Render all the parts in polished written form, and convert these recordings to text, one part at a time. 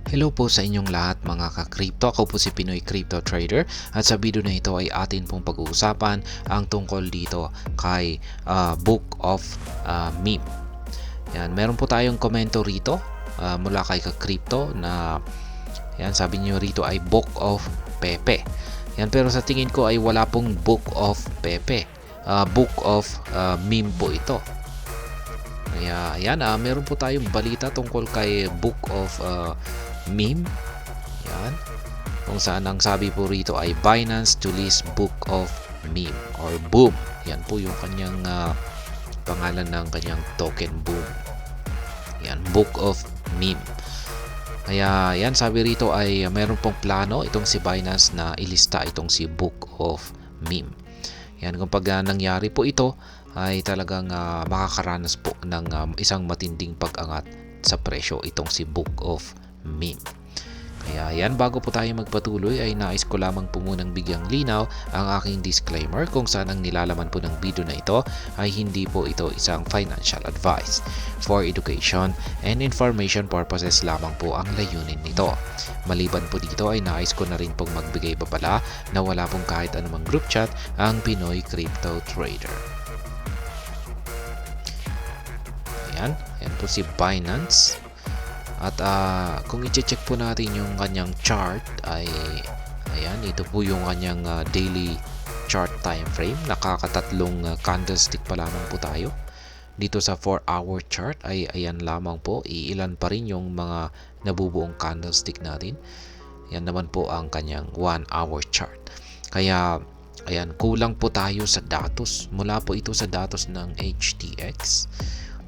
Hello po sa inyong lahat mga ka-crypto. Ako po si Pinoy Crypto Trader at sa video na ito ay atin pong pag-uusapan ang tungkol dito kay Book of Meme. Yan, meron po tayong komento rito mula kay ka-crypto na yan, sabi niyo rito ay Book of Pepe. Yan, pero sa tingin ko ay wala pong Book of Pepe. Book of Meme po ito. Kaya yan, meron po tayong balita tungkol kay Book of Meme. Yan. Kung saan ang sabi po rito ay Binance to list Book of Meme or Boom. Yan po yung kanyang pangalan ng kanyang token Boom. Yan, Book of Meme. Kaya yan, sabi rito ay meron pong plano itong si Binance na ilista itong si Book of Meme. Yan, kung pag nangyari po ito ay talagang makakaranas po ng isang matinding pag-angat sa presyo itong si Book of Meme. Kaya yan, bago po tayo magpatuloy ay nais ko lamang po munang bigyang linaw ang aking disclaimer kung saan ang nilalaman po ng video na ito ay hindi po ito isang financial advice. For education and information purposes lamang po ang layunin nito. Maliban po dito ay nais ko na rin pong magbigay babala na wala pong kahit anumang group chat ang Pinoy Crypto Trader. Ayan, yan po si Binance. At kung i-check po natin yung kanyang chart ay ayan, ito po yung kanyang daily chart time frame. Nakakatatlong candlestick pa lamang po tayo. Dito sa 4-hour chart ay ayan lamang po, iilan pa rin yung mga nabubuong candlestick natin. Yan naman po ang kanyang 1-hour chart. Kaya ayan, kulang po tayo sa datos. Mula po ito sa datos ng HTX.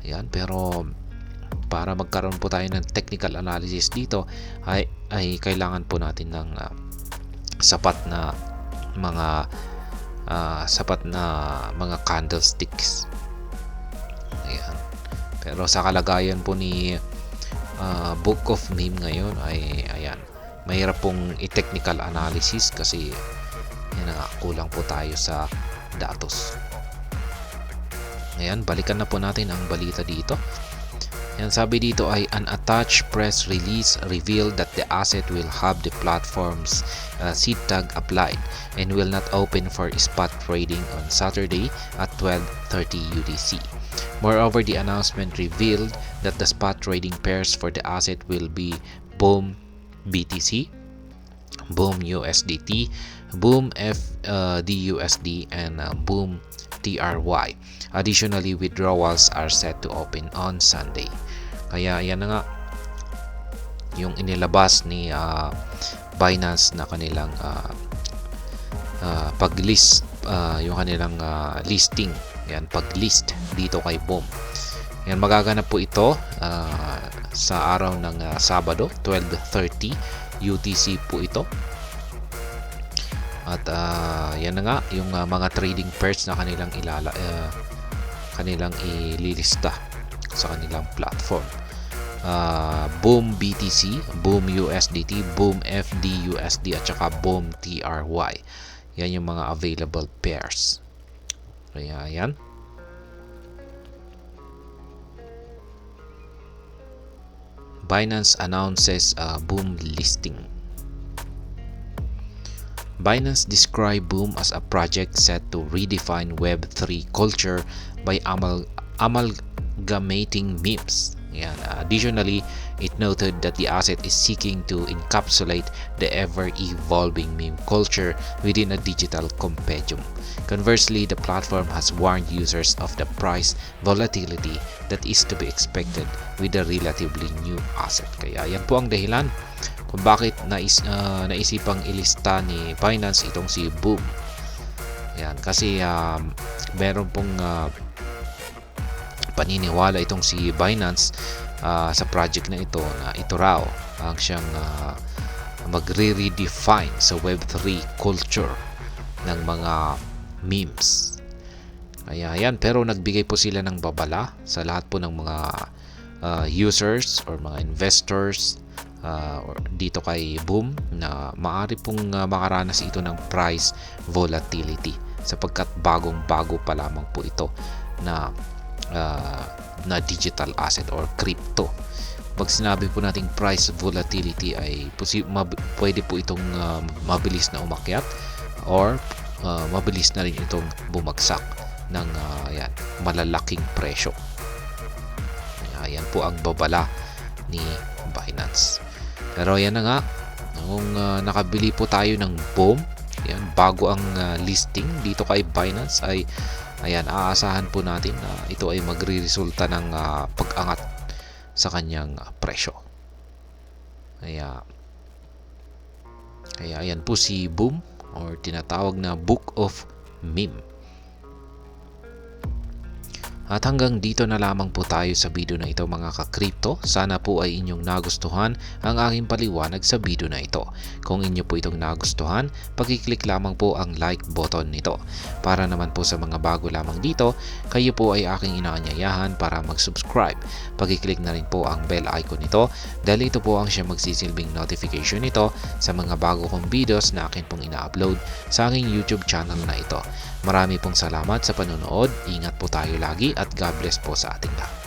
Ayan, pero para magkaroon po tayo ng technical analysis dito ay kailangan po natin ng sapat na mga candlesticks. Ayan. Pero sa kalagayan po ni Book of Meme ngayon ay ayan, mahirap pong i-technical analysis kasi yan, kulang po tayo sa datos. Ayan, balikan na po natin ang balita dito. Yan, sabi dito ay an attached press release revealed that the asset will have the platform's seed tag applied and will not open for spot trading on Saturday at 12:30 UTC. Moreover, the announcement revealed that the spot trading pairs for the asset will be Boom BTC, Boom USDT, Boom FDUSD, and Boom TRY. Additionally, withdrawals are set to open on Sunday. Kaya yan na nga yung inilabas ni Binance na kanilang pag-list, yung kanilang listing. Yan, pag-list dito kay Boom. Yan, magaganap po ito sa araw ng Sabado, 12:30 UTC po ito. At yan na nga yung mga trading pairs na kanilang ililista sa kanilang platform. Boom BTC, Boom USDT, Boom FDUSD at saka Boom TRY. Yan yung mga available pairs. Kaya yan. Binance announces Boom listing. Binance described Boom as a project set to redefine Web3 culture by amalgamating memes. Yan. Additionally, it noted that the asset is seeking to encapsulate the ever-evolving meme culture within a digital compendium. Conversely, the platform has warned users of the price volatility that is to be expected with a relatively new asset. Kaya yan po ang dahilan kung bakit naisipang ilista ni Binance itong si Boom. Yan, kasi meron pong paniniwala itong si Binance sa project na ito na ito raw ang siyang magre-redefine sa Web3 culture ng mga memes. Kaya yan, pero nagbigay po sila ng babala sa lahat po ng mga users or mga investors or dito kay Boom na maaari pong makaranas ito ng price volatility sapagkat bagong-bago pa lamang po ito na digital asset or crypto pag sinabi po nating price volatility ay pwede po itong mabilis na umakyat or mabilis na rin itong bumagsak ng malalaking presyo. Ayan po ang babala ni Binance. Pero yan na nga, nung nakabili po tayo ng BOM, yan, bago ang listing dito kay Binance ay ayan, aasahan po natin na ito ay magre-resulta ng pag-angat sa kanyang presyo. Kaya ayan po si BOM or tinatawag na Book of Meme. At hanggang dito na lamang po tayo sa video na ito mga ka-crypto. Sana po ay inyong nagustuhan ang aking paliwanag sa video na ito. Kung inyo po itong nagustuhan, pag-click lamang po ang like button nito. Para naman po sa mga bago lamang dito, kayo po ay aking inaanyayahan para mag-subscribe. Pag-click na rin po ang bell icon nito dahil ito po ang siya magsisilbing notification nito sa mga bago kong videos na akin pong ina-upload sa aking YouTube channel na ito. Marami pong salamat sa panonood. Ingat po tayo lagi at God bless po sa ating lahat.